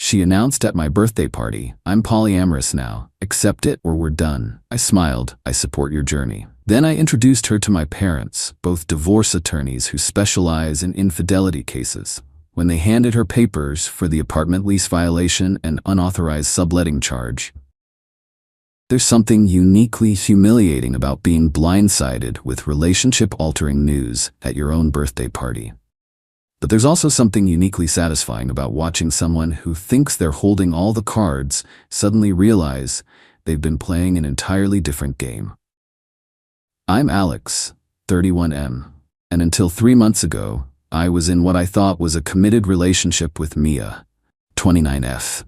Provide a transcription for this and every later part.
She announced at my birthday party, "I'm polyamorous now. Accept it or we're done." I smiled. "I support your journey." Then I introduced her to my parents, both divorce attorneys who specialize in infidelity cases. When they handed her papers for the apartment lease violation and unauthorized subletting charge, there's something uniquely humiliating about being blindsided with relationship-altering news at your own birthday party. But there's also something uniquely satisfying about watching someone who thinks they're holding all the cards suddenly realize they've been playing an entirely different game. I'm Alex, 31M, and until 3 months ago, I was in what I thought was a committed relationship with Mia, 29F.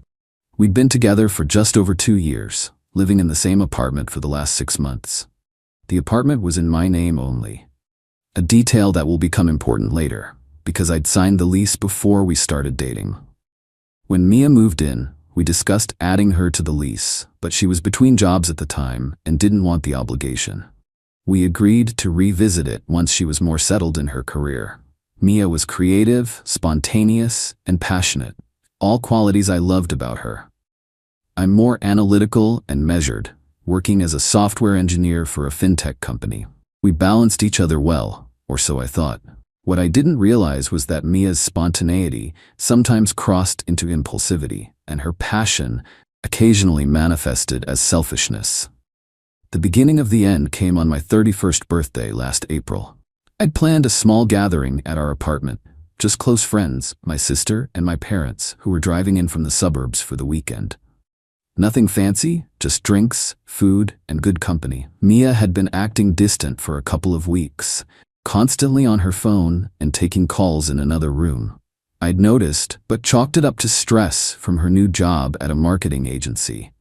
We'd been together for just over 2 years, living in the same apartment for the last 6 months. The apartment was in my name only, a detail that will become important later, because I'd signed the lease before we started dating. When Mia moved in, we discussed adding her to the lease, but she was between jobs at the time and didn't want the obligation. We agreed to revisit it once she was more settled in her career. Mia was creative, spontaneous, and passionate, all qualities I loved about her. I'm more analytical and measured, working as a software engineer for a fintech company. We balanced each other well, or so I thought. What I didn't realize was that Mia's spontaneity sometimes crossed into impulsivity, and her passion occasionally manifested as selfishness. The beginning of the end came on my 31st birthday last April. I'd planned a small gathering at our apartment, just close friends, my sister and my parents, who were driving in from the suburbs for the weekend. Nothing fancy, just drinks, food, and good company. Mia had been acting distant for a couple of weeks, constantly on her phone and taking calls in another room. I'd noticed, but chalked it up to stress from her new job at a marketing agency.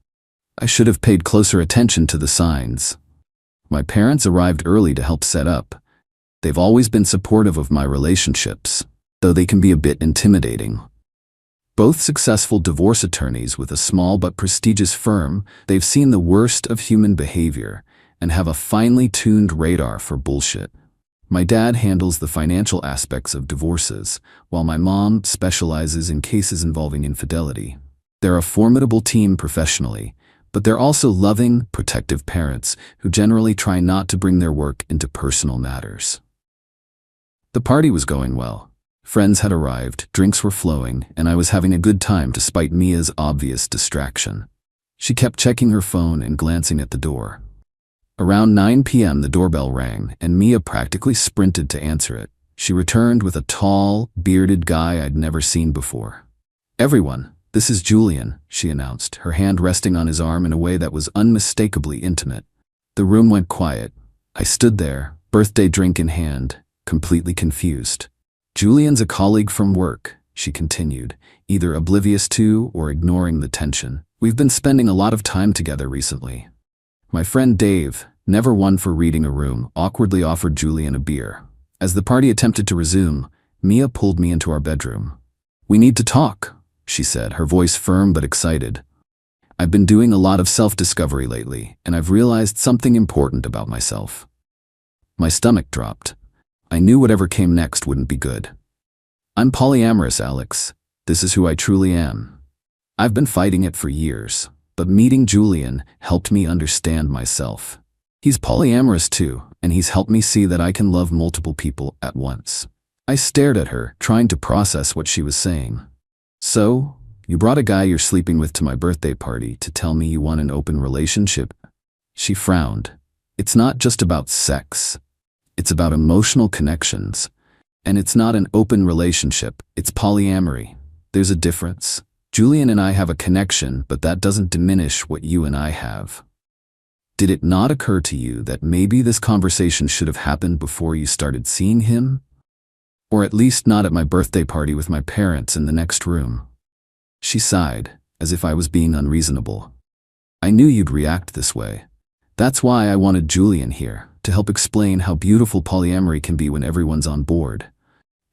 I should have paid closer attention to the signs. My parents arrived early to help set up. They've always been supportive of my relationships, though they can be a bit intimidating. Both successful divorce attorneys with a small but prestigious firm, they've seen the worst of human behavior and have a finely tuned radar for bullshit. My dad handles the financial aspects of divorces, while my mom specializes in cases involving infidelity. They're a formidable team professionally, but they're also loving, protective parents who generally try not to bring their work into personal matters. The party was going well. Friends had arrived, drinks were flowing, and I was having a good time despite Mia's obvious distraction. She kept checking her phone and glancing at the door. Around 9 p.m. the doorbell rang, and Mia practically sprinted to answer it. She returned with a tall, bearded guy I'd never seen before. "Everyone, this is Julian," she announced, her hand resting on his arm in a way that was unmistakably intimate. The room went quiet. I stood there, birthday drink in hand, completely confused. "Julian's a colleague from work," she continued, either oblivious to or ignoring the tension. "We've been spending a lot of time together recently." My friend Dave, never one for reading a room, awkwardly offered Julian a beer. As the party attempted to resume, Mia pulled me into our bedroom. "We need to talk," she said, her voice firm but excited. "I've been doing a lot of self-discovery lately, and I've realized something important about myself." My stomach dropped. I knew whatever came next wouldn't be good. "I'm polyamorous, Alex. This is who I truly am. I've been fighting it for years, but meeting Julian helped me understand myself. He's polyamorous too, and he's helped me see that I can love multiple people at once." I stared at her, trying to process what she was saying. "So, you brought a guy you're sleeping with to my birthday party to tell me you want an open relationship?" She frowned. "It's not just about sex. It's about emotional connections. And it's not an open relationship, it's polyamory. There's a difference. Julian and I have a connection, but that doesn't diminish what you and I have." Did it not occur to you that maybe this conversation should have happened before you started seeing him? Or at least not at my birthday party with my parents in the next room? She sighed, as if I was being unreasonable. "I knew you'd react this way. That's why I wanted Julian here, to help explain how beautiful polyamory can be when everyone's on board.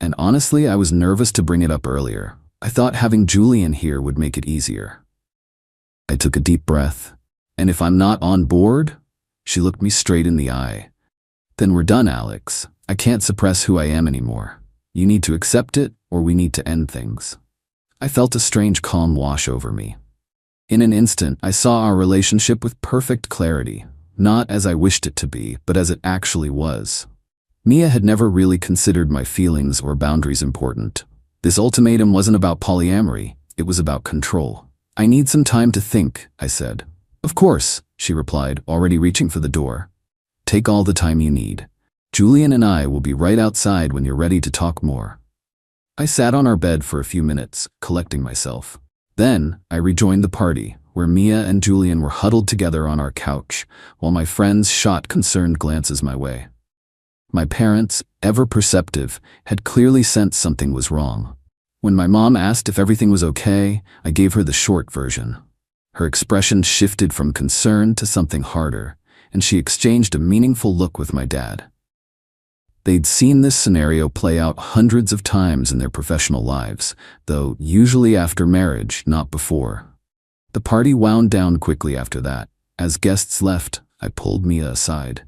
And honestly, I was nervous to bring it up earlier. I thought having Julian here would make it easier." I took a deep breath. "And if I'm not on board?" She looked me straight in the eye. "Then we're done, Alex. I can't suppress who I am anymore. You need to accept it, or we need to end things." I felt a strange calm wash over me. In an instant, I saw our relationship with perfect clarity, not as I wished it to be, but as it actually was. Mia had never really considered my feelings or boundaries important. This ultimatum wasn't about polyamory, it was about control. "I need some time to think," I said. "Of course," she replied, already reaching for the door. "Take all the time you need. Julian and I will be right outside when you're ready to talk more." I sat on our bed for a few minutes, collecting myself. Then, I rejoined the party, where Mia and Julian were huddled together on our couch, while my friends shot concerned glances my way. My parents, ever perceptive, had clearly sensed something was wrong. When my mom asked if everything was okay, I gave her the short version. Her expression shifted from concern to something harder, and she exchanged a meaningful look with my dad. They'd seen this scenario play out hundreds of times in their professional lives, though usually after marriage, not before. The party wound down quickly after that. As guests left, I pulled Mia aside.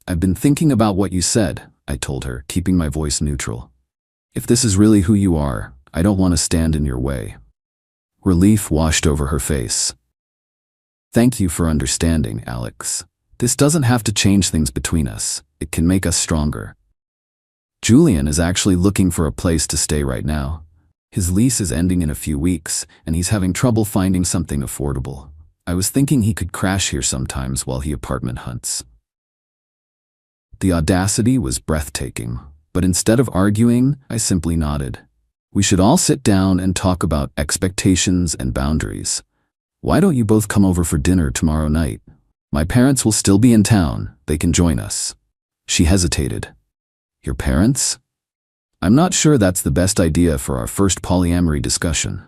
"I've been thinking about what you said," I told her, keeping my voice neutral. "If this is really who you are, I don't want to stand in your way." Relief washed over her face. "Thank you for understanding, Alex. This doesn't have to change things between us. It can make us stronger." Julian is actually looking for a place to stay right now. His lease is ending in a few weeks, and he's having trouble finding something affordable. I was thinking he could crash here sometimes while he apartment hunts. The audacity was breathtaking, but instead of arguing, I simply nodded. "We should all sit down and talk about expectations and boundaries. Why don't you both come over for dinner tomorrow night? My parents will still be in town. They can join us." She hesitated. "Your parents?" "I'm not sure that's the best idea for our first polyamory discussion."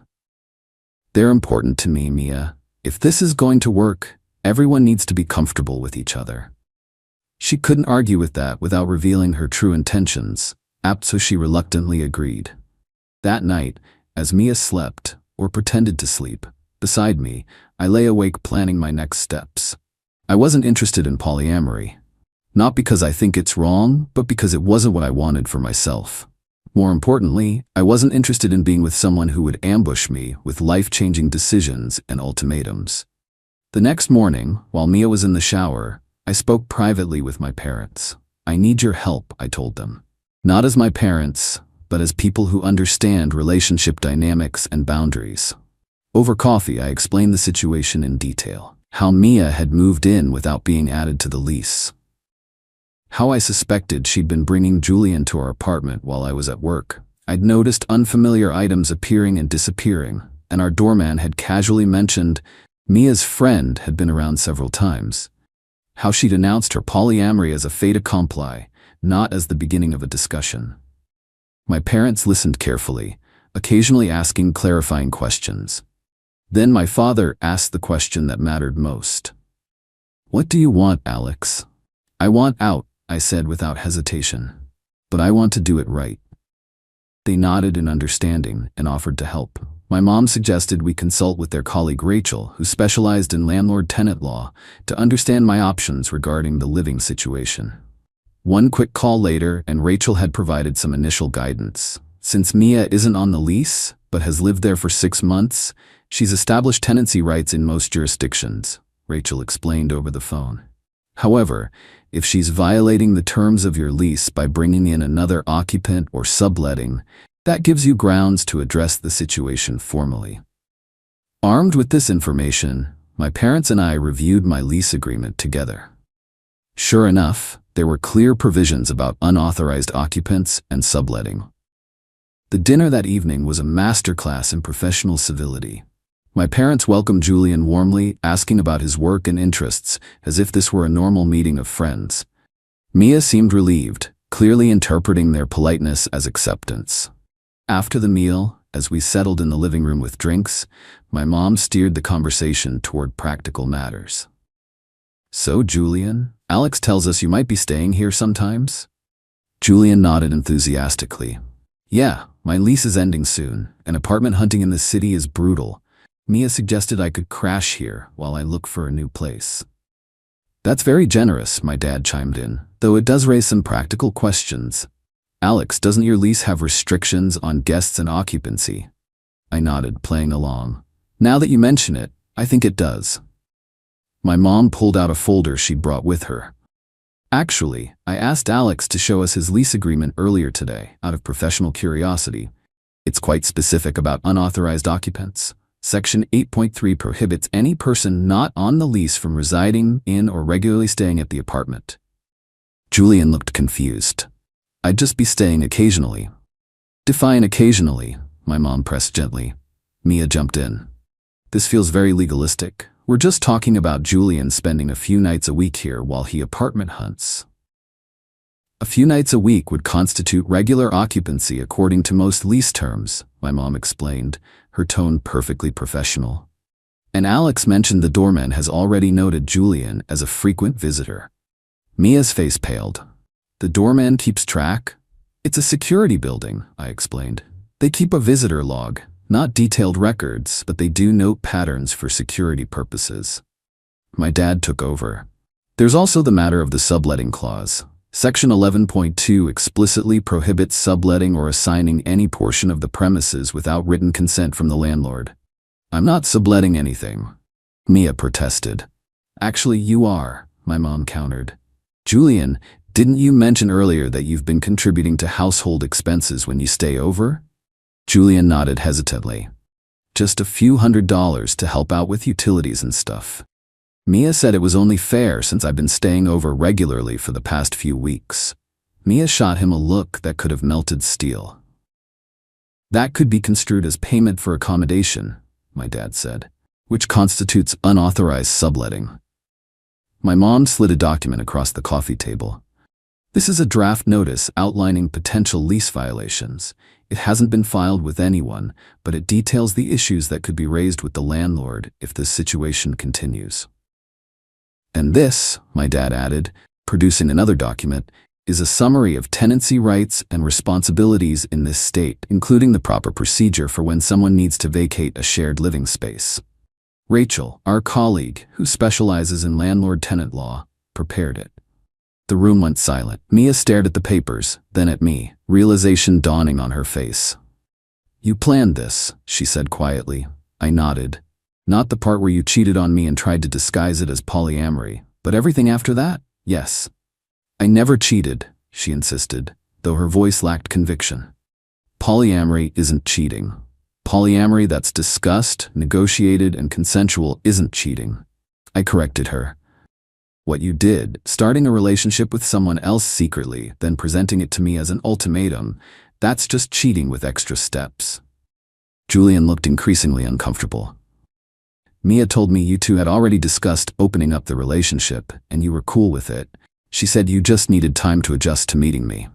"They're important to me, Mia. If this is going to work, everyone needs to be comfortable with each other." She couldn't argue with that without revealing her true intentions, so she reluctantly agreed. That night, as Mia slept, or pretended to sleep, beside me, I lay awake planning my next steps. I wasn't interested in polyamory. Not because I think it's wrong, but because it wasn't what I wanted for myself. More importantly, I wasn't interested in being with someone who would ambush me with life-changing decisions and ultimatums. The next morning, while Mia was in the shower, I spoke privately with my parents. "I need your help," I told them. "Not as my parents, but as people who understand relationship dynamics and boundaries." Over coffee, I explained the situation in detail. How Mia had moved in without being added to the lease. How I suspected she'd been bringing Julian to our apartment while I was at work. I'd noticed unfamiliar items appearing and disappearing, and our doorman had casually mentioned Mia's friend had been around several times. How she'd announced her polyamory as a fait accompli, not as the beginning of a discussion. My parents listened carefully, occasionally asking clarifying questions. Then my father asked the question that mattered most. "What do you want, Alex?" "I want out," I said without hesitation. "But I want to do it right." They nodded in understanding and offered to help. My mom suggested we consult with their colleague Rachel, who specialized in landlord-tenant law, to understand my options regarding the living situation. One quick call later, and Rachel had provided some initial guidance. Since Mia isn't on the lease, but has lived there for 6 months, she's established tenancy rights in most jurisdictions, Rachel explained over the phone. However, if she's violating the terms of your lease by bringing in another occupant or subletting, that gives you grounds to address the situation formally. Armed with this information, my parents and I reviewed my lease agreement together. Sure enough, there were clear provisions about unauthorized occupants and subletting. The dinner that evening was a masterclass in professional civility. My parents welcomed Julian warmly, asking about his work and interests, as if this were a normal meeting of friends. Mia seemed relieved, clearly interpreting their politeness as acceptance. After the meal, as we settled in the living room with drinks, my mom steered the conversation toward practical matters. "So, Julian, Alex tells us you might be staying here sometimes?" Julian nodded enthusiastically. "Yeah, my lease is ending soon, and apartment hunting in the city is brutal. Mia suggested I could crash here while I look for a new place." "That's very generous," my dad chimed in, "though it does raise some practical questions. Alex, doesn't your lease have restrictions on guests and occupancy?" I nodded, playing along. Now that you mention it, I think it does. My mom pulled out a folder she'd brought with her. Actually, I asked Alex to show us his lease agreement earlier today, out of professional curiosity. It's quite specific about unauthorized occupants. Section 8.3 prohibits any person not on the lease from residing in or regularly staying at the apartment. Julian looked confused. I'd just be staying occasionally. Define occasionally, my mom pressed gently. Mia jumped in. This feels very legalistic. We're just talking about Julian spending a few nights a week here while he apartment hunts. A few nights a week would constitute regular occupancy according to most lease terms, my mom explained, her tone perfectly professional. And Alex mentioned the doorman has already noted Julian as a frequent visitor. Mia's face paled. The doorman keeps track? It's a security building, I explained. They keep a visitor log. Not detailed records, but they do note patterns for security purposes. My dad took over. There's also the matter of the subletting clause. Section 11.2 explicitly prohibits subletting or assigning any portion of the premises without written consent from the landlord. I'm not subletting anything, Mia protested. Actually, you are, my mom countered. Julian, didn't you mention earlier that you've been contributing to household expenses when you stay over? Julian nodded hesitantly. Just a few $100s to help out with utilities and stuff. Mia said it was only fair since I've been staying over regularly for the past few weeks. Mia shot him a look that could have melted steel. That could be construed as payment for accommodation, my dad said, which constitutes unauthorized subletting. My mom slid a document across the coffee table. This is a draft notice outlining potential lease violations. It hasn't been filed with anyone, but it details the issues that could be raised with the landlord if this situation continues. And this, my dad added, producing another document, is a summary of tenancy rights and responsibilities in this state, including the proper procedure for when someone needs to vacate a shared living space. Rachel, our colleague, who specializes in landlord-tenant law, prepared it. The room went silent. Mia stared at the papers, then at me, realization dawning on her face. You planned this, she said quietly. I nodded. Not the part where you cheated on me and tried to disguise it as polyamory, but everything after that, yes. I never cheated, she insisted, though her voice lacked conviction. Polyamory isn't cheating. Polyamory that's discussed, negotiated, and consensual isn't cheating. I corrected her. What you did, starting a relationship with someone else secretly, then presenting it to me as an ultimatum, that's just cheating with extra steps. Julian looked increasingly uncomfortable. Mia told me you two had already discussed opening up the relationship, and you were cool with it. She said you just needed time to adjust to meeting me.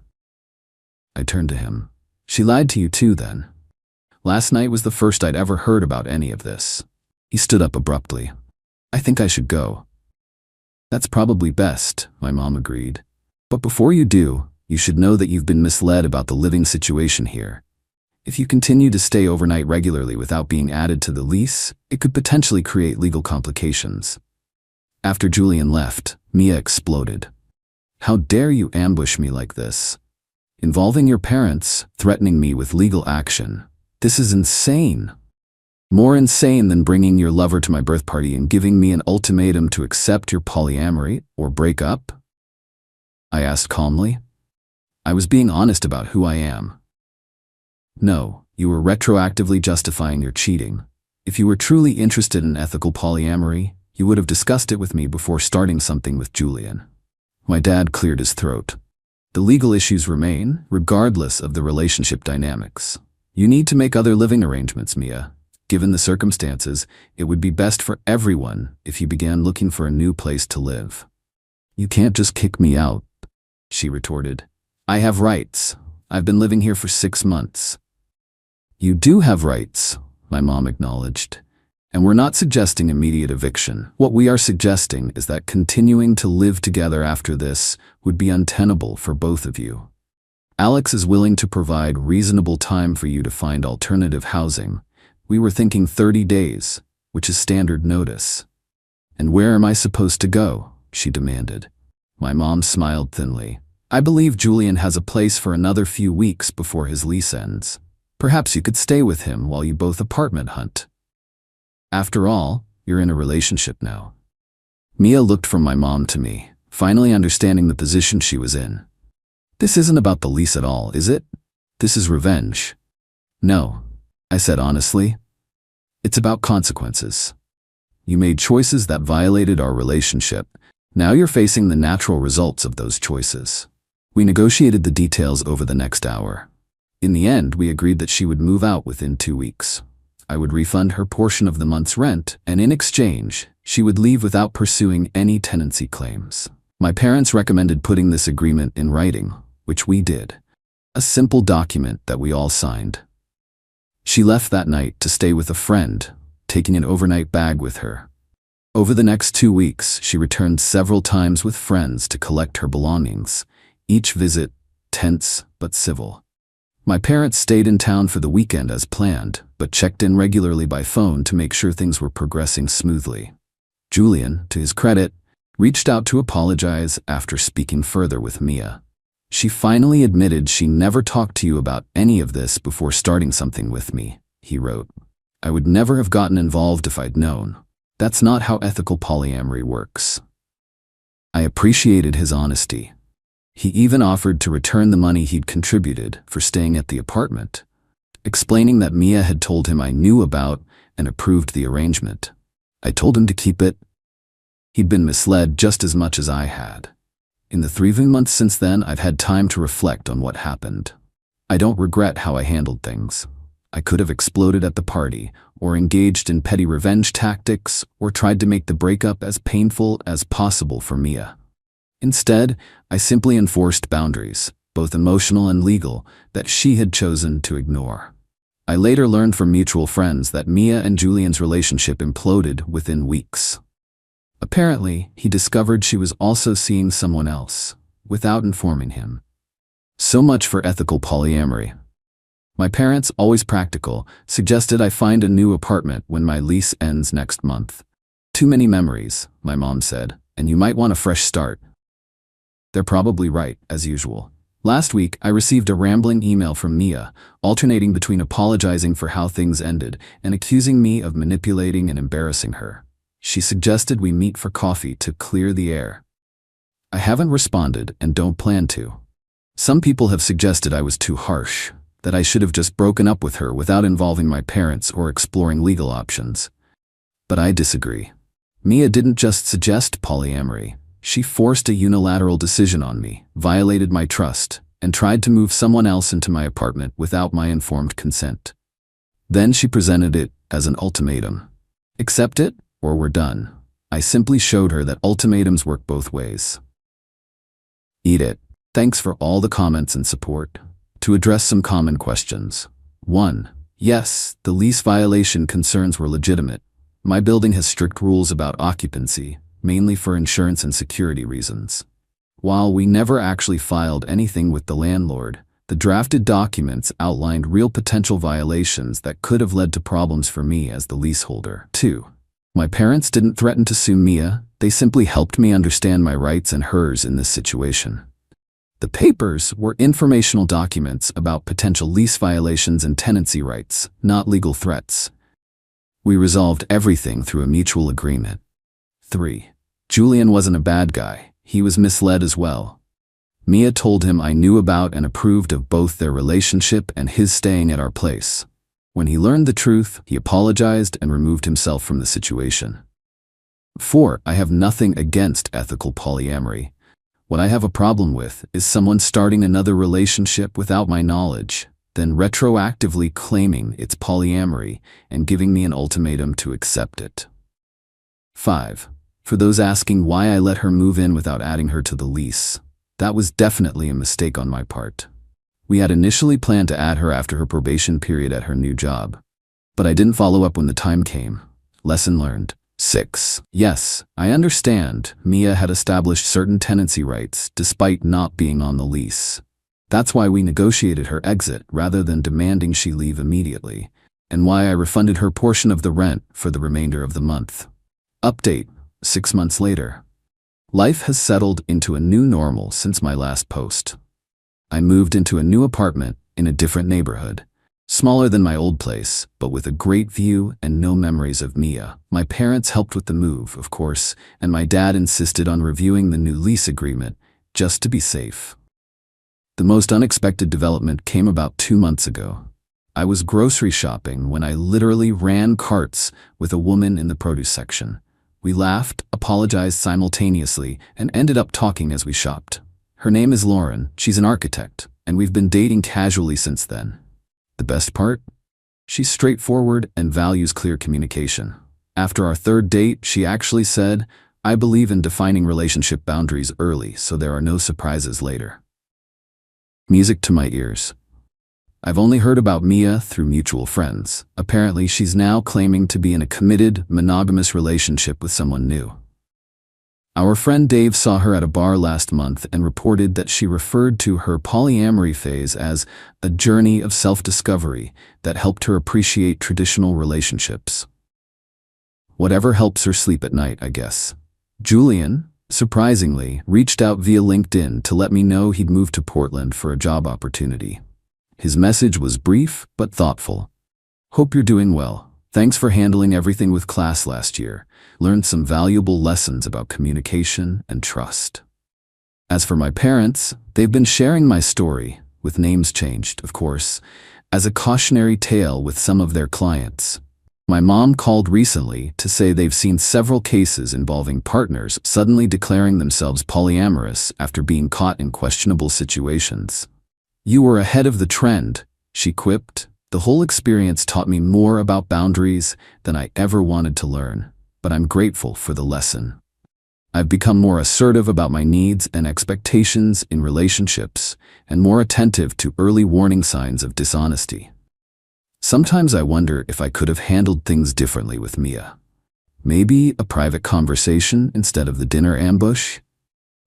I turned to him. She lied to you too, then. Last night was the first I'd ever heard about any of this. He stood up abruptly. I think I should go. That's probably best, my mom agreed. But before you do, you should know that you've been misled about the living situation here. If you continue to stay overnight regularly without being added to the lease, it could potentially create legal complications. After Julian left, Mia exploded. How dare you ambush me like this? Involving your parents, threatening me with legal action. This is insane. More insane than bringing your lover to my birth party and giving me an ultimatum to accept your polyamory or break up? I asked calmly. I was being honest about who I am. No, you were retroactively justifying your cheating. If you were truly interested in ethical polyamory, you would have discussed it with me before starting something with Julian. My dad cleared his throat. The legal issues remain, regardless of the relationship dynamics. You need to make other living arrangements, Mia. Given the circumstances, it would be best for everyone if you began looking for a new place to live. You can't just kick me out, she retorted. I have rights. I've been living here for 6 months. You do have rights, my mom acknowledged. And we're not suggesting immediate eviction. What we are suggesting is that continuing to live together after this would be untenable for both of you. Alex is willing to provide reasonable time for you to find alternative housing. We were thinking 30 days, which is standard notice. And where am I supposed to go? She demanded. My mom smiled thinly. I believe Julian has a place for another few weeks before his lease ends. Perhaps you could stay with him while you both apartment hunt. After all, you're in a relationship now. Mia looked from my mom to me, finally understanding the position she was in. This isn't about the lease at all, is it? This is revenge. No, I said honestly. It's about consequences. You made choices that violated our relationship. Now you're facing the natural results of those choices. We negotiated the details over the next hour. In the end, we agreed that she would move out within 2 weeks. I would refund her portion of the month's rent, and in exchange, she would leave without pursuing any tenancy claims. My parents recommended putting this agreement in writing, which we did. A simple document that we all signed. She left that night to stay with a friend, taking an overnight bag with her. Over the next 2 weeks, she returned several times with friends to collect her belongings, each visit tense but civil. My parents stayed in town for the weekend as planned, but checked in regularly by phone to make sure things were progressing smoothly. Julian, to his credit, reached out to apologize after speaking further with Mia. She finally admitted she never talked to you about any of this before starting something with me, he wrote. I would never have gotten involved if I'd known. That's not how ethical polyamory works. I appreciated his honesty. He even offered to return the money he'd contributed for staying at the apartment, explaining that Mia had told him I knew about and approved the arrangement. I told him to keep it. He'd been misled just as much as I had. In the 3 months since then, I've had time to reflect on what happened. I don't regret how I handled things. I could have exploded at the party, or engaged in petty revenge tactics, or tried to make the breakup as painful as possible for Mia. Instead, I simply enforced boundaries, both emotional and legal, that she had chosen to ignore. I later learned from mutual friends that Mia and Julian's relationship imploded within weeks. Apparently, he discovered she was also seeing someone else, without informing him. So much for ethical polyamory. My parents, always practical, suggested I find a new apartment when my lease ends next month. Too many memories, my mom said, and you might want a fresh start. They're probably right, as usual. Last week, I received a rambling email from Mia, alternating between apologizing for how things ended and accusing me of manipulating and embarrassing her. She suggested we meet for coffee to clear the air. I haven't responded and don't plan to. Some people have suggested I was too harsh, that I should have just broken up with her without involving my parents or exploring legal options. But I disagree. Mia didn't just suggest polyamory. She forced a unilateral decision on me, violated my trust, and tried to move someone else into my apartment without my informed consent. Then she presented it as an ultimatum. Accept it, or we're done. I simply showed her that ultimatums work both ways. Eat it. Thanks for all the comments and support. To address some common questions. 1. Yes, the lease violation concerns were legitimate. My building has strict rules about occupancy, mainly for insurance and security reasons. While we never actually filed anything with the landlord, the drafted documents outlined real potential violations that could have led to problems for me as the leaseholder. 2. My parents didn't threaten to sue Mia, they simply helped me understand my rights and hers in this situation. The papers were informational documents about potential lease violations and tenancy rights, not legal threats. We resolved everything through a mutual agreement. 3. Julian wasn't a bad guy, he was misled as well. Mia told him I knew about and approved of both their relationship and his staying at our place. When he learned the truth, he apologized and removed himself from the situation. 4. I have nothing against ethical polyamory. What I have a problem with is someone starting another relationship without my knowledge, then retroactively claiming it's polyamory and giving me an ultimatum to accept it. 5. For those asking why I let her move in without adding her to the lease, that was definitely a mistake on my part. We had initially planned to add her after her probation period at her new job, but I didn't follow up when the time came. Lesson learned. 6. Yes, I understand Mia had established certain tenancy rights despite not being on the lease. That's why we negotiated her exit rather than demanding she leave immediately, and why I refunded her portion of the rent for the remainder of the month. Update. 6 months later. Life has settled into a new normal since my last post. I moved into a new apartment in a different neighborhood, Smaller than my old place, but with a great view and no memories of Mia. My parents helped with the move, of course, and my dad insisted on reviewing the new lease agreement, just to be safe. The most unexpected development came about 2 months ago. I was grocery shopping when I literally ran carts with a woman in the produce section. We laughed, apologized simultaneously, and ended up talking as we shopped. Her name is Lauren, she's an architect, and we've been dating casually since then. The best part? She's straightforward and values clear communication. After our third date, she actually said, "I believe in defining relationship boundaries early so there are no surprises later." Music to my ears. I've only heard about Mia through mutual friends. Apparently, she's now claiming to be in a committed, monogamous relationship with someone new. Our friend Dave saw her at a bar last month and reported that she referred to her polyamory phase as a journey of self-discovery that helped her appreciate traditional relationships. Whatever helps her sleep at night, I guess. Julian, surprisingly, reached out via LinkedIn to let me know he'd moved to Portland for a job opportunity. His message was brief but thoughtful. "Hope you're doing well. Thanks for handling everything with class last year. Learned some valuable lessons about communication and trust." As for my parents, they've been sharing my story, with names changed, of course, as a cautionary tale with some of their clients. My mom called recently to say they've seen several cases involving partners suddenly declaring themselves polyamorous after being caught in questionable situations. "You were ahead of the trend," she quipped. "The whole experience taught me more about boundaries than I ever wanted to learn, but I'm grateful for the lesson. I've become more assertive about my needs and expectations in relationships and more attentive to early warning signs of dishonesty. Sometimes I wonder if I could have handled things differently with Mia. Maybe a private conversation instead of the dinner ambush?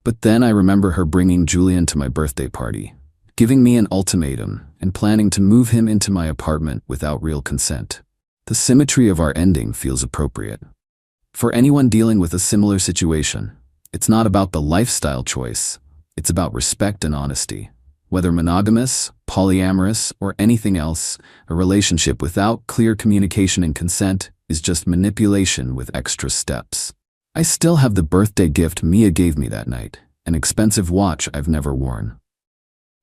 But then I remember her bringing Julian to my birthday party, giving me an ultimatum, and planning to move him into my apartment without real consent. The symmetry of our ending feels appropriate. For anyone dealing with a similar situation, it's not about the lifestyle choice, it's about respect and honesty. Whether monogamous, polyamorous, or anything else, a relationship without clear communication and consent is just manipulation with extra steps. I still have the birthday gift Mia gave me that night, an expensive watch I've never worn.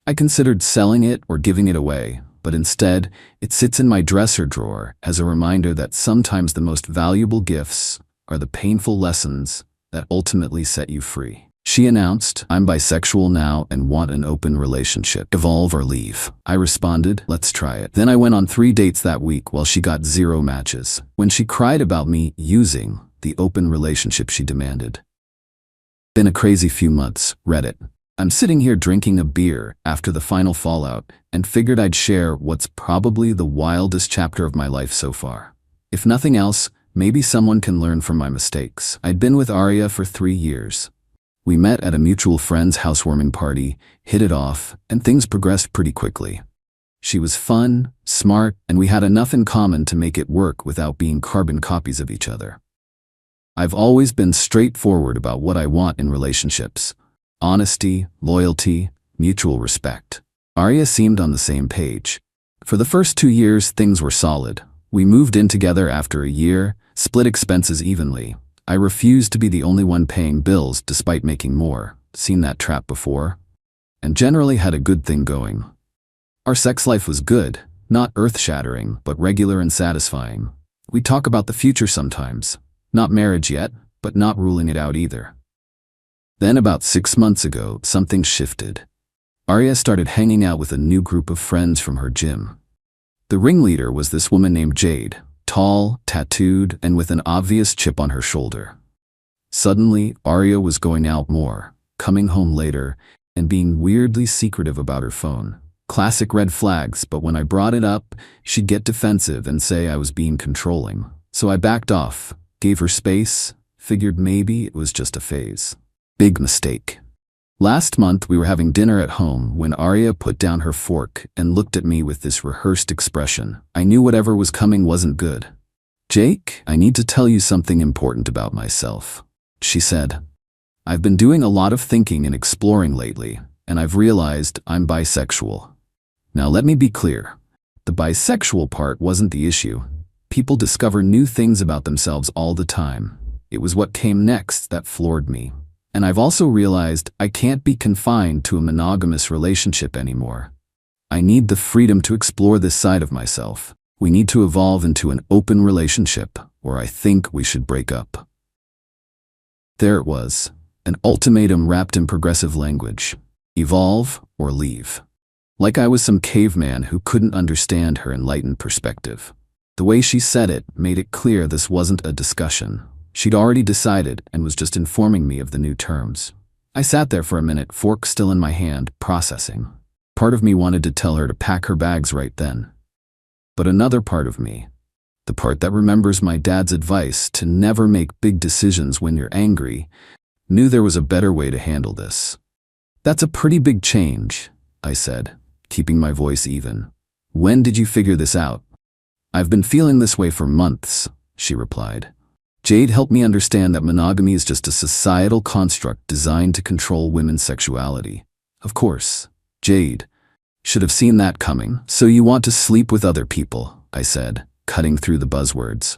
I considered selling it or giving it away, but instead, it sits in my dresser drawer as a reminder that sometimes the most valuable gifts are the painful lessons that ultimately set you free. She announced, "I'm bisexual now and want an open relationship. Evolve or leave." I responded, "Let's try it." Then I went on 3 dates that week while she got 0 matches. When she cried about me using the open relationship she demanded. Been a crazy few months, Reddit. I'm sitting here drinking a beer after the final fallout and figured I'd share what's probably the wildest chapter of my life so far. If nothing else, maybe someone can learn from my mistakes. I'd been with Arya for 3 years. We met at a mutual friend's housewarming party, hit it off, and things progressed pretty quickly. She was fun, smart, and we had enough in common to make it work without being carbon copies of each other. I've always been straightforward about what I want in relationships: honesty, loyalty, mutual respect. Arya seemed on the same page. For the first 2 years, things were solid. We moved in together after a year, split expenses evenly. I refused to be the only one paying bills despite making more. Seen that trap before? And generally had a good thing going. Our sex life was good, not earth-shattering, but regular and satisfying. We talk about the future sometimes. Not marriage yet, but not ruling it out either. Then about 6 months ago, something shifted. Arya started hanging out with a new group of friends from her gym. The ringleader was this woman named Jade, tall, tattooed, and with an obvious chip on her shoulder. Suddenly, Arya was going out more, coming home later, and being weirdly secretive about her phone. Classic red flags, but when I brought it up, she'd get defensive and say I was being controlling. So I backed off, gave her space, figured maybe it was just a phase. Big mistake. Last month we were having dinner at home when Arya put down her fork and looked at me with this rehearsed expression. I knew whatever was coming wasn't good. "Jake, I need to tell you something important about myself," she said. "I've been doing a lot of thinking and exploring lately, and I've realized I'm bisexual. Now let me be clear. The bisexual part wasn't the issue. People discover new things about themselves all the time. It was what came next that floored me. And I've also realized I can't be confined to a monogamous relationship anymore. I need the freedom to explore this side of myself. We need to evolve into an open relationship, or I think we should break up. There it was, an ultimatum wrapped in progressive language. Evolve or leave. Like I was some caveman who couldn't understand her enlightened perspective. The way she said it made it clear this wasn't a discussion. She'd already decided and was just informing me of the new terms. I sat there for a minute, fork still in my hand, processing. Part of me wanted to tell her to pack her bags right then. But another part of me, the part that remembers my dad's advice to never make big decisions when you're angry, knew there was a better way to handle this. That's a pretty big change, I said, keeping my voice even. When did you figure this out? I've been feeling this way for months, she replied. Jade helped me understand that monogamy is just a societal construct designed to control women's sexuality. Of course, Jade should have seen that coming. So you want to sleep with other people, I said, cutting through the buzzwords.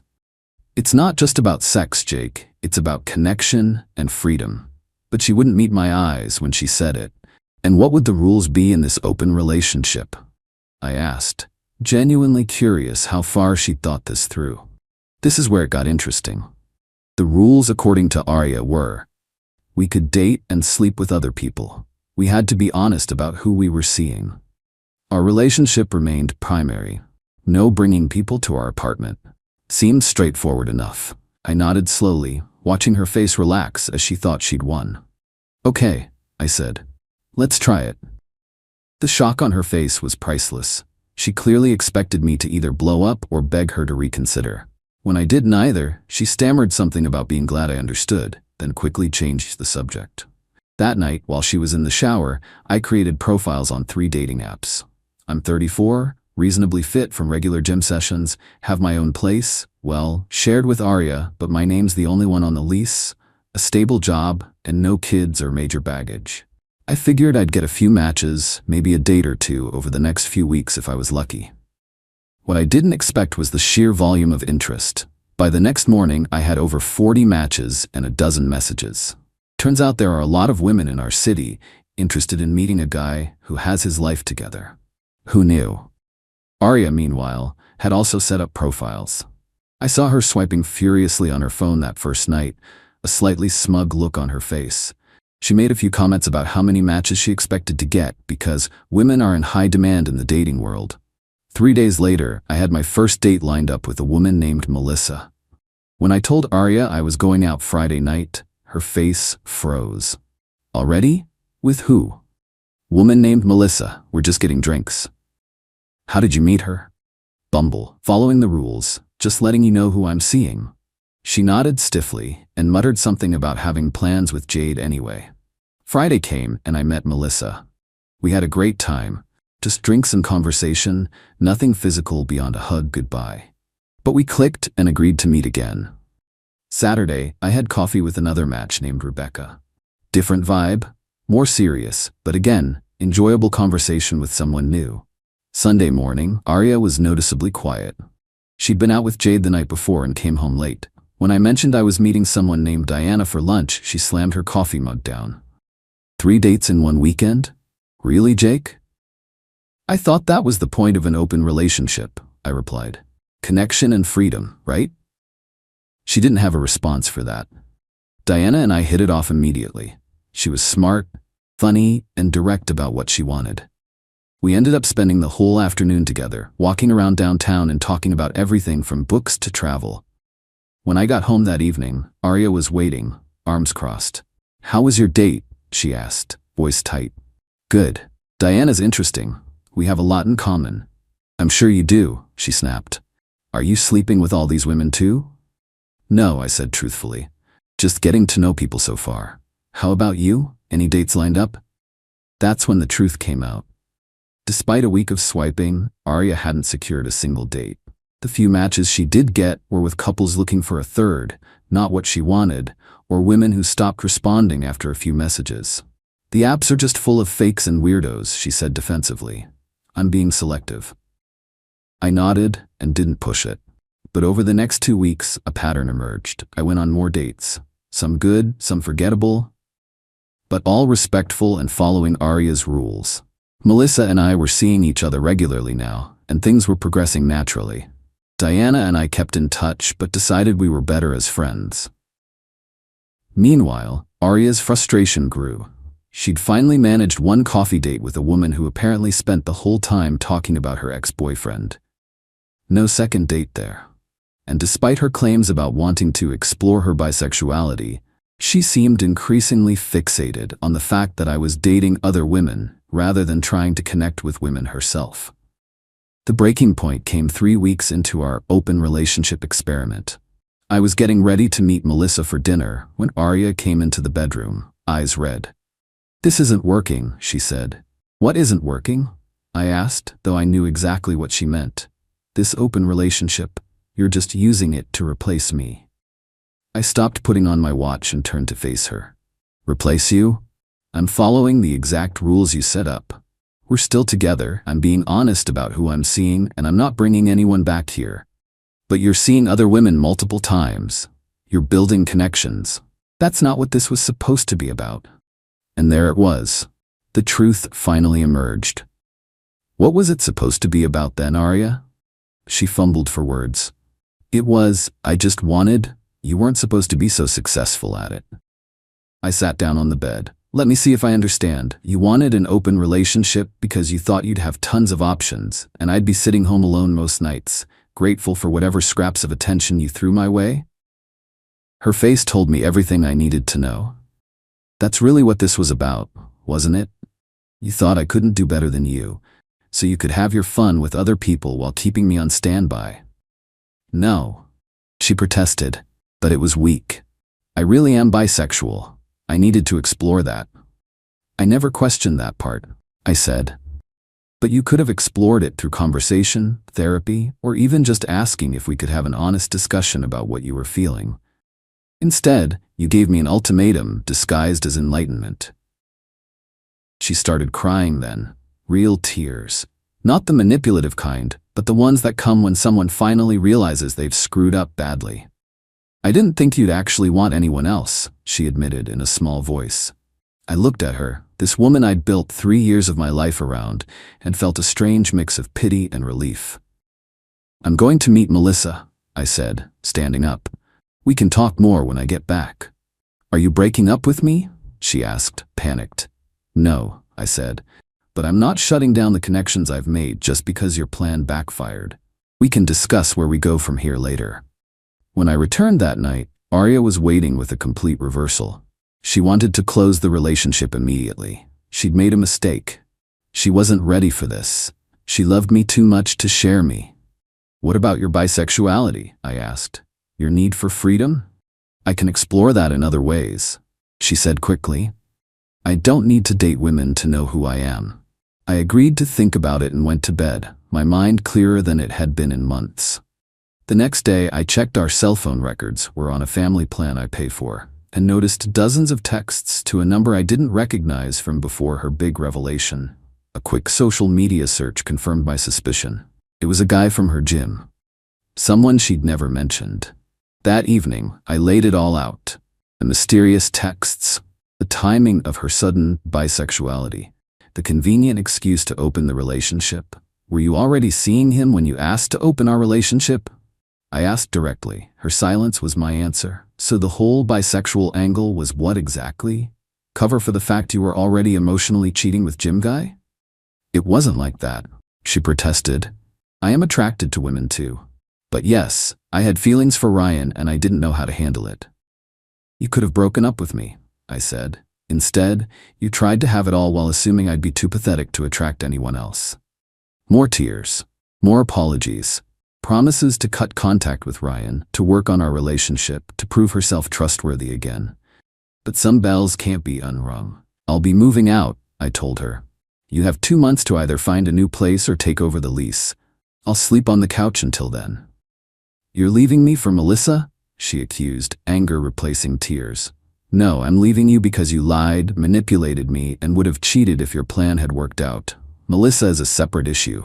It's not just about sex, Jake. It's about connection and freedom. But she wouldn't meet my eyes when she said it. And what would the rules be in this open relationship? I asked, genuinely curious how far she'd thought this through. This is where it got interesting. The rules, according to Arya, were: we could date and sleep with other people. We had to be honest about who we were seeing. Our relationship remained primary. No bringing people to our apartment. Seemed straightforward enough. I nodded slowly, watching her face relax as she thought she'd won. Okay, I said. Let's try it. The shock on her face was priceless. She clearly expected me to either blow up or beg her to reconsider. When I did neither, she stammered something about being glad I understood, then quickly changed the subject. That night, while she was in the shower, I created profiles on 3 dating apps. I'm 34, reasonably fit from regular gym sessions, have my own place, well, shared with Arya, but my name's the only one on the lease, a stable job, and no kids or major baggage. I figured I'd get a few matches, maybe a date or two over the next few weeks if I was lucky. What I didn't expect was the sheer volume of interest. By the next morning, I had over 40 matches and a dozen messages. Turns out there are a lot of women in our city interested in meeting a guy who has his life together. Who knew? Arya, meanwhile, had also set up profiles. I saw her swiping furiously on her phone that first night, a slightly smug look on her face. She made a few comments about how many matches she expected to get because women are in high demand in the dating world. 3 days later, I had my first date lined up with a woman named Melissa. When I told Arya I was going out Friday night, her face froze. Already? With who? Woman named Melissa. We're just getting drinks. How did you meet her? Bumble. Following the rules, just letting you know who I'm seeing. She nodded stiffly and muttered something about having plans with Jade anyway. Friday came and I met Melissa. We had a great time. Just drinks and conversation, nothing physical beyond a hug goodbye. But we clicked and agreed to meet again. Saturday, I had coffee with another match named Rebecca. Different vibe, more serious, but again, enjoyable conversation with someone new. Sunday morning, Arya was noticeably quiet. She'd been out with Jade the night before and came home late. When I mentioned I was meeting someone named Diana for lunch, she slammed her coffee mug down. 3 dates in 1 weekend? Really, Jake? I thought that was the point of an open relationship, I replied. Connection and freedom, right? She didn't have a response for that. Diana and I hit it off immediately. She was smart, funny, and direct about what she wanted. We ended up spending the whole afternoon together, walking around downtown and talking about everything from books to travel. When I got home that evening, Arya was waiting, arms crossed. How was your date? She asked, voice tight. Good. Diana's interesting. We have a lot in common. I'm sure you do, she snapped. Are you sleeping with all these women too? No, I said truthfully. Just getting to know people so far. How about you? Any dates lined up? That's when the truth came out. Despite a week of swiping, Arya hadn't secured a single date. The few matches she did get were with couples looking for a third, not what she wanted, or women who stopped responding after a few messages. The apps are just full of fakes and weirdos, she said defensively. I'm being selective. I nodded and didn't push it. But over the next 2 weeks, a pattern emerged. I went on more dates. Some good, some forgettable, but all respectful and following Arya's rules. Melissa and I were seeing each other regularly now, and things were progressing naturally. Diana and I kept in touch, but decided we were better as friends. Meanwhile, Arya's frustration grew. She'd finally managed one coffee date with a woman who apparently spent the whole time talking about her ex-boyfriend. No second date there. And despite her claims about wanting to explore her bisexuality, she seemed increasingly fixated on the fact that I was dating other women rather than trying to connect with women herself. The breaking point came 3 weeks into our open relationship experiment. I was getting ready to meet Melissa for dinner when Arya came into the bedroom, eyes red. "This isn't working," she said. "What isn't working?" I asked, though I knew exactly what she meant. "This open relationship, you're just using it to replace me." I stopped putting on my watch and turned to face her. "Replace you? I'm following the exact rules you set up. We're still together, I'm being honest about who I'm seeing, and I'm not bringing anyone back here. But you're seeing other women multiple times. You're building connections. That's not what this was supposed to be about." And there it was. The truth finally emerged. "What was it supposed to be about then, Arya?" She fumbled for words. "It was, I just wanted, you weren't supposed to be so successful at it." I sat down on the bed. "Let me see if I understand. You wanted an open relationship because you thought you'd have tons of options, and I'd be sitting home alone most nights, grateful for whatever scraps of attention you threw my way?" Her face told me everything I needed to know. "That's really what this was about, wasn't it? You thought I couldn't do better than you, so you could have your fun with other people while keeping me on standby." "No," she protested, but it was weak. "I really am bisexual. I needed to explore that." "I never questioned that part," I said. "But you could have explored it through conversation, therapy, or even just asking if we could have an honest discussion about what you were feeling. Instead, you gave me an ultimatum disguised as enlightenment." She started crying then, real tears. Not the manipulative kind, but the ones that come when someone finally realizes they've screwed up badly. "I didn't think you'd actually want anyone else," she admitted in a small voice. I looked at her, this woman I'd built 3 years of my life around, and felt a strange mix of pity and relief. "I'm going to meet Melissa," I said, standing up. "We can talk more when I get back." "Are you breaking up with me?" she asked, panicked. "No," I said, "but I'm not shutting down the connections I've made just because your plan backfired. We can discuss where we go from here later." When I returned that night, Arya was waiting with a complete reversal. She wanted to close the relationship immediately. She'd made a mistake. She wasn't ready for this. She loved me too much to share me. "What about your bisexuality?" I asked. "Your need for freedom?" "I can explore that in other ways," she said quickly. "I don't need to date women to know who I am." I agreed to think about it and went to bed, my mind clearer than it had been in months. The next day, I checked our cell phone records, were on a family plan I pay for, and noticed dozens of texts to a number I didn't recognize from before her big revelation. A quick social media search confirmed my suspicion. It was a guy from her gym. Someone she'd never mentioned. That evening, I laid it all out. The mysterious texts, the timing of her sudden bisexuality, the convenient excuse to open the relationship. "Were you already seeing him when you asked to open our relationship?" I asked directly. Her silence was my answer. "So the whole bisexual angle was what exactly? Cover for the fact you were already emotionally cheating with gym guy?" "It wasn't like that," she protested. "I am attracted to women too. But yes, I had feelings for Ryan and I didn't know how to handle it." "You could have broken up with me," I said. "Instead, you tried to have it all while assuming I'd be too pathetic to attract anyone else." More tears, more apologies, promises to cut contact with Ryan, to work on our relationship, to prove herself trustworthy again. But some bells can't be unrung. "I'll be moving out," I told her. "You have 2 months to either find a new place or take over the lease. I'll sleep on the couch until then." "You're leaving me for Melissa?" she accused, anger replacing tears. "No, I'm leaving you because you lied, manipulated me, and would have cheated if your plan had worked out. Melissa is a separate issue."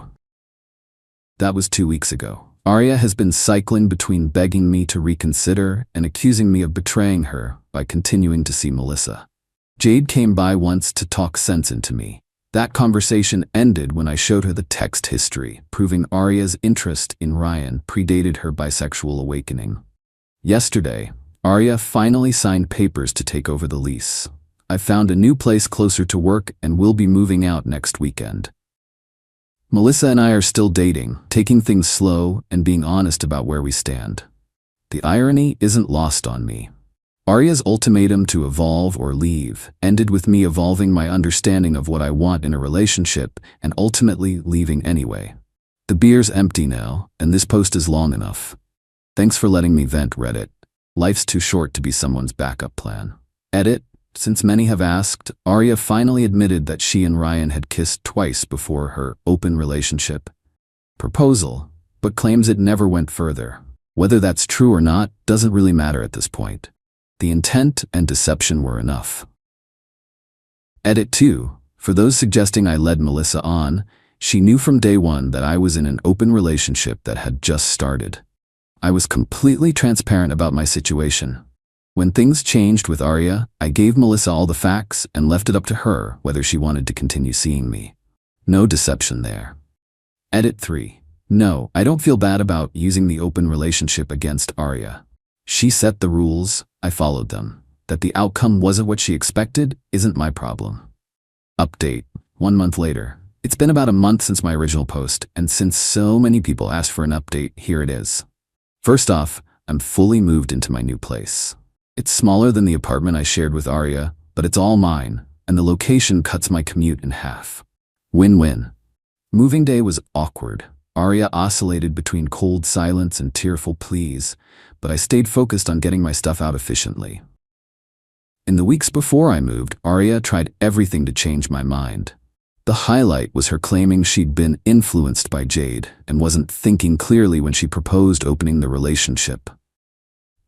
That was 2 weeks ago. Arya has been cycling between begging me to reconsider and accusing me of betraying her by continuing to see Melissa. Jade came by once to talk sense into me. That conversation ended when I showed her the text history, proving Arya's interest in Ryan predated her bisexual awakening. Yesterday, Arya finally signed papers to take over the lease. I found a new place closer to work and will be moving out next weekend. Melissa and I are still dating, taking things slow and being honest about where we stand. The irony isn't lost on me. Arya's ultimatum to evolve or leave ended with me evolving my understanding of what I want in a relationship and ultimately leaving anyway. The beer's empty now, and this post is long enough. Thanks for letting me vent, Reddit. Life's too short to be someone's backup plan. Edit. Since many have asked, Arya finally admitted that she and Ryan had kissed twice before her open relationship proposal, but claims it never went further. Whether that's true or not doesn't really matter at this point. The intent and deception were enough. Edit 2. For those suggesting I led Melissa on, she knew from day one that I was in an open relationship that had just started. I was completely transparent about my situation. When things changed with Arya, I gave Melissa all the facts and left it up to her whether she wanted to continue seeing me. No deception there. Edit 3. No, I don't feel bad about using the open relationship against Arya. She set the rules, I followed them. That the outcome wasn't what she expected isn't my problem. Update. 1 month later. It's been about a month since my original post, and since so many people asked for an update, here it is. First off, I'm fully moved into my new place. It's smaller than the apartment I shared with Arya, but it's all mine, and the location cuts my commute in half. Win-win. Moving day was awkward. Arya oscillated between cold silence and tearful pleas, but I stayed focused on getting my stuff out efficiently. In the weeks before I moved, Arya tried everything to change my mind. The highlight was her claiming she'd been influenced by Jade and wasn't thinking clearly when she proposed opening the relationship.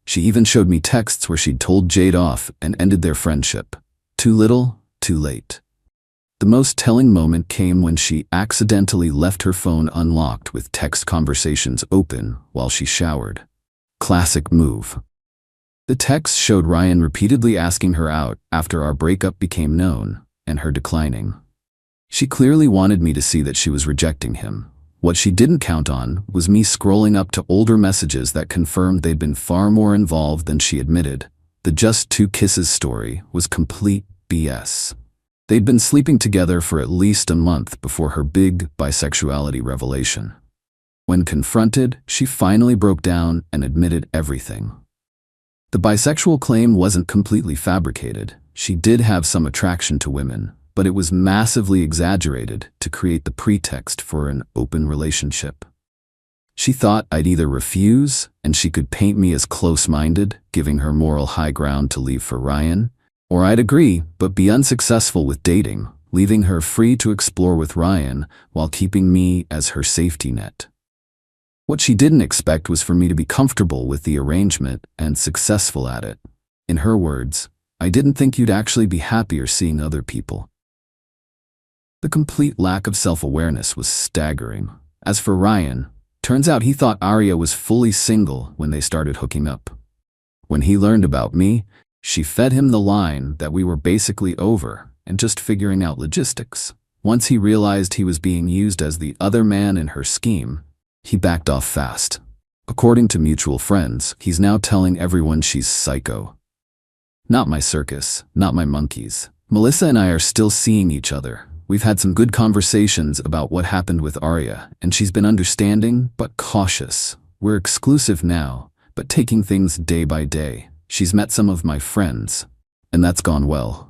She even showed me texts where she'd told Jade off and ended their friendship. Too little, too late. The most telling moment came when she accidentally left her phone unlocked with text conversations open while she showered. Classic move. The text showed Ryan repeatedly asking her out after our breakup became known, and her declining. She clearly wanted me to see that she was rejecting him. What she didn't count on was me scrolling up to older messages that confirmed they'd been far more involved than she admitted. The just 2 kisses story was complete BS. They'd been sleeping together for at least a month before her big bisexuality revelation. When confronted, she finally broke down and admitted everything. The bisexual claim wasn't completely fabricated. She did have some attraction to women, but it was massively exaggerated to create the pretext for an open relationship. She thought I'd either refuse and she could paint me as close-minded, giving her moral high ground to leave for Ryan, or I'd agree but be unsuccessful with dating, leaving her free to explore with Ryan while keeping me as her safety net. What she didn't expect was for me to be comfortable with the arrangement and successful at it. In her words, I didn't think you'd actually be happier seeing other people. The complete lack of self-awareness was staggering. As for Ryan, turns out he thought Arya was fully single when they started hooking up. When he learned about me, she fed him the line that we were basically over and just figuring out logistics. Once he realized he was being used as the other man in her scheme, he backed off fast. According to mutual friends, he's now telling everyone she's psycho. Not my circus, not my monkeys. Melissa and I are still seeing each other. We've had some good conversations about what happened with Arya, and she's been understanding but cautious. We're exclusive now, but taking things day by day. She's met some of my friends, and that's gone well.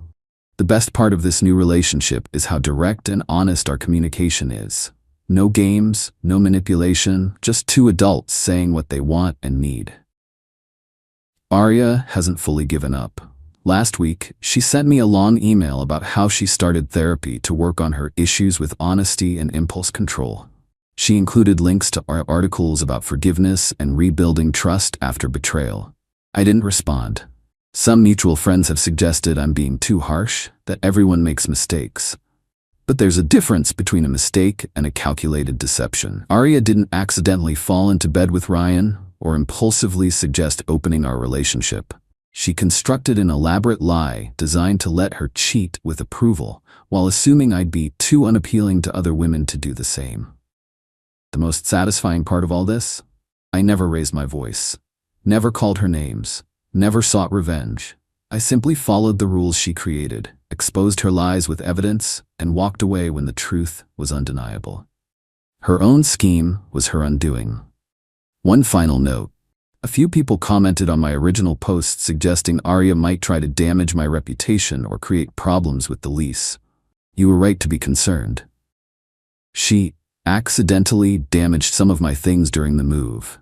The best part of this new relationship is how direct and honest our communication is. No games, no manipulation, just 2 adults saying what they want and need. Arya hasn't fully given up. Last week, she sent me a long email about how she started therapy to work on her issues with honesty and impulse control. She included links to our articles about forgiveness and rebuilding trust after betrayal. I didn't respond. Some mutual friends have suggested I'm being too harsh, that everyone makes mistakes. But there's a difference between a mistake and a calculated deception. Arya didn't accidentally fall into bed with Ryan or impulsively suggest opening our relationship. She constructed an elaborate lie designed to let her cheat with approval, while assuming I'd be too unappealing to other women to do the same. The most satisfying part of all this? I never raised my voice, never called her names, never sought revenge. I simply followed the rules she created, exposed her lies with evidence, and walked away when the truth was undeniable. Her own scheme was her undoing. One final note. A few people commented on my original post suggesting Arya might try to damage my reputation or create problems with the lease. You were right to be concerned. She accidentally damaged some of my things during the move.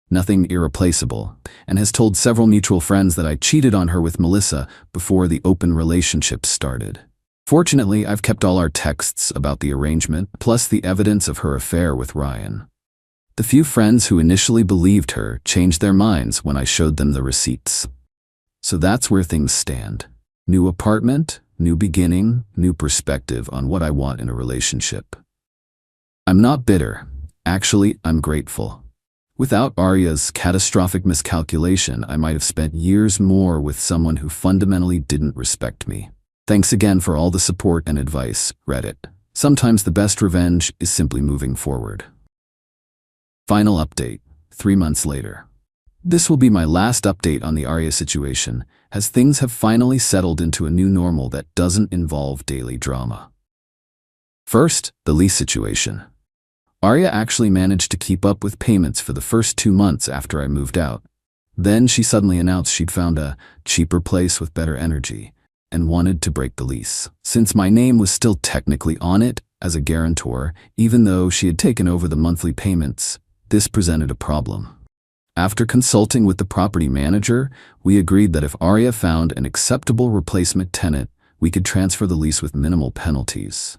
Nothing irreplaceable, and has told several mutual friends that I cheated on her with Melissa before the open relationship started. Fortunately, I've kept all our texts about the arrangement, plus the evidence of her affair with Ryan. The few friends who initially believed her changed their minds when I showed them the receipts. So that's where things stand. New apartment, new beginning, new perspective on what I want in a relationship. I'm not bitter. Actually, I'm grateful. Without Arya's catastrophic miscalculation, I might have spent years more with someone who fundamentally didn't respect me. Thanks again for all the support and advice, Reddit. Sometimes the best revenge is simply moving forward. Final update, 3 months later. This will be my last update on the Arya situation, as things have finally settled into a new normal that doesn't involve daily drama. First, the lease situation. Arya actually managed to keep up with payments for the first 2 months after I moved out. Then she suddenly announced she'd found a cheaper place with better energy and wanted to break the lease. Since my name was still technically on it as a guarantor, even though she had taken over the monthly payments, this presented a problem. After consulting with the property manager, we agreed that if Arya found an acceptable replacement tenant, we could transfer the lease with minimal penalties.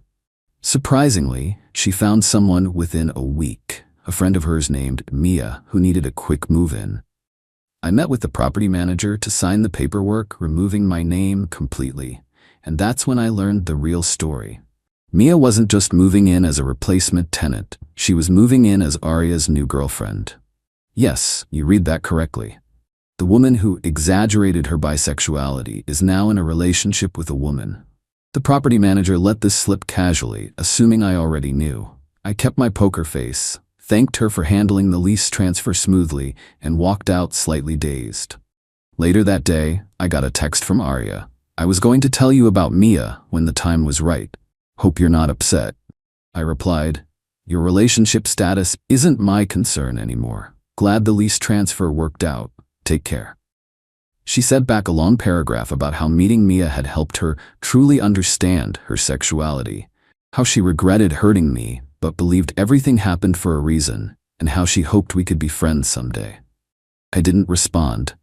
Surprisingly, she found someone within a week, a friend of hers named Mia, who needed a quick move-in. I met with the property manager to sign the paperwork, removing my name completely, and that's when I learned the real story. Mia wasn't just moving in as a replacement tenant, she was moving in as Arya's new girlfriend. Yes, you read that correctly. The woman who exaggerated her bisexuality is now in a relationship with a woman. The property manager let this slip casually, assuming I already knew. I kept my poker face, thanked her for handling the lease transfer smoothly, and walked out slightly dazed. Later that day, I got a text from Arya. I was going to tell you about Mia when the time was right. Hope you're not upset. I replied, your relationship status isn't my concern anymore. Glad the lease transfer worked out. Take care. She said back a long paragraph about how meeting Mia had helped her truly understand her sexuality, how she regretted hurting me but believed everything happened for a reason, and how she hoped we could be friends someday. I didn't respond.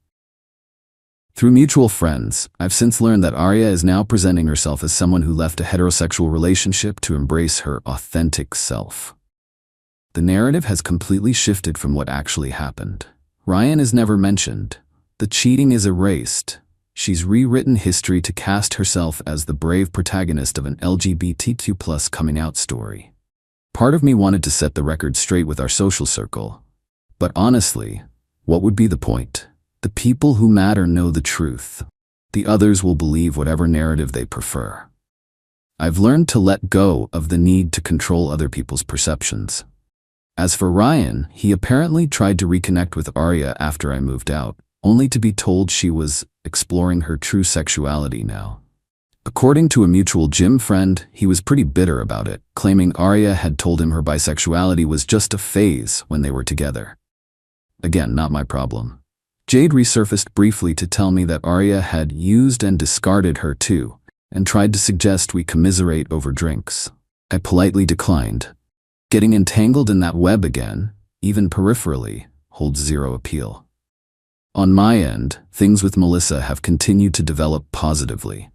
Through mutual friends, I've since learned that Arya is now presenting herself as someone who left a heterosexual relationship to embrace her authentic self. The narrative has completely shifted from what actually happened. Ryan is never mentioned. The cheating is erased. She's rewritten history to cast herself as the brave protagonist of an LGBTQ+ coming out story. Part of me wanted to set the record straight with our social circle. But honestly, what would be the point? The people who matter know the truth. The others will believe whatever narrative they prefer. I've learned to let go of the need to control other people's perceptions. As for Ryan, he apparently tried to reconnect with Arya after I moved out, only to be told she was exploring her true sexuality now. According to a mutual gym friend, he was pretty bitter about it, claiming Arya had told him her bisexuality was just a phase when they were together. Again, not my problem. Jade resurfaced briefly to tell me that Arya had used and discarded her too, and tried to suggest we commiserate over drinks. I politely declined. Getting entangled in that web again, even peripherally, holds zero appeal. On my end, things with Melissa have continued to develop positively.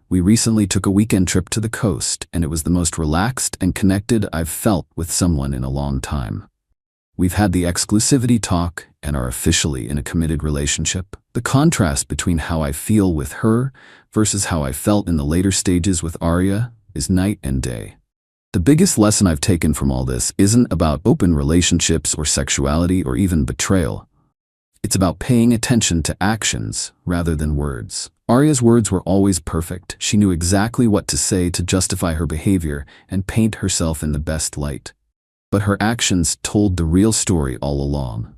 We recently took a weekend trip to the coast, and it was the most relaxed and connected I've felt with someone in a long time. We've had the exclusivity talk and are officially in a committed relationship. The contrast between how I feel with her versus how I felt in the later stages with Arya is night and day. The biggest lesson I've taken from all this isn't about open relationships or sexuality or even betrayal. It's about paying attention to actions rather than words. Arya's words were always perfect. She knew exactly what to say to justify her behavior and paint herself in the best light. But her actions told the real story all along.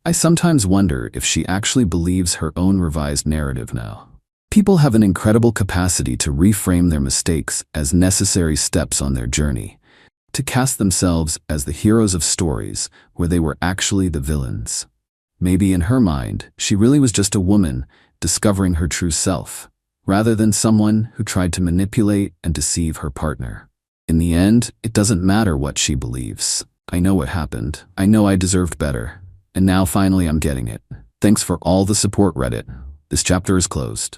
I sometimes wonder if she actually believes her own revised narrative now. People have an incredible capacity to reframe their mistakes as necessary steps on their journey, to cast themselves as the heroes of stories where they were actually the villains. Maybe in her mind, she really was just a woman discovering her true self, rather than someone who tried to manipulate and deceive her partner. In the end, it doesn't matter what she believes. I know what happened. I know I deserved better. And now finally I'm getting it. Thanks for all the support, Reddit. This chapter is closed.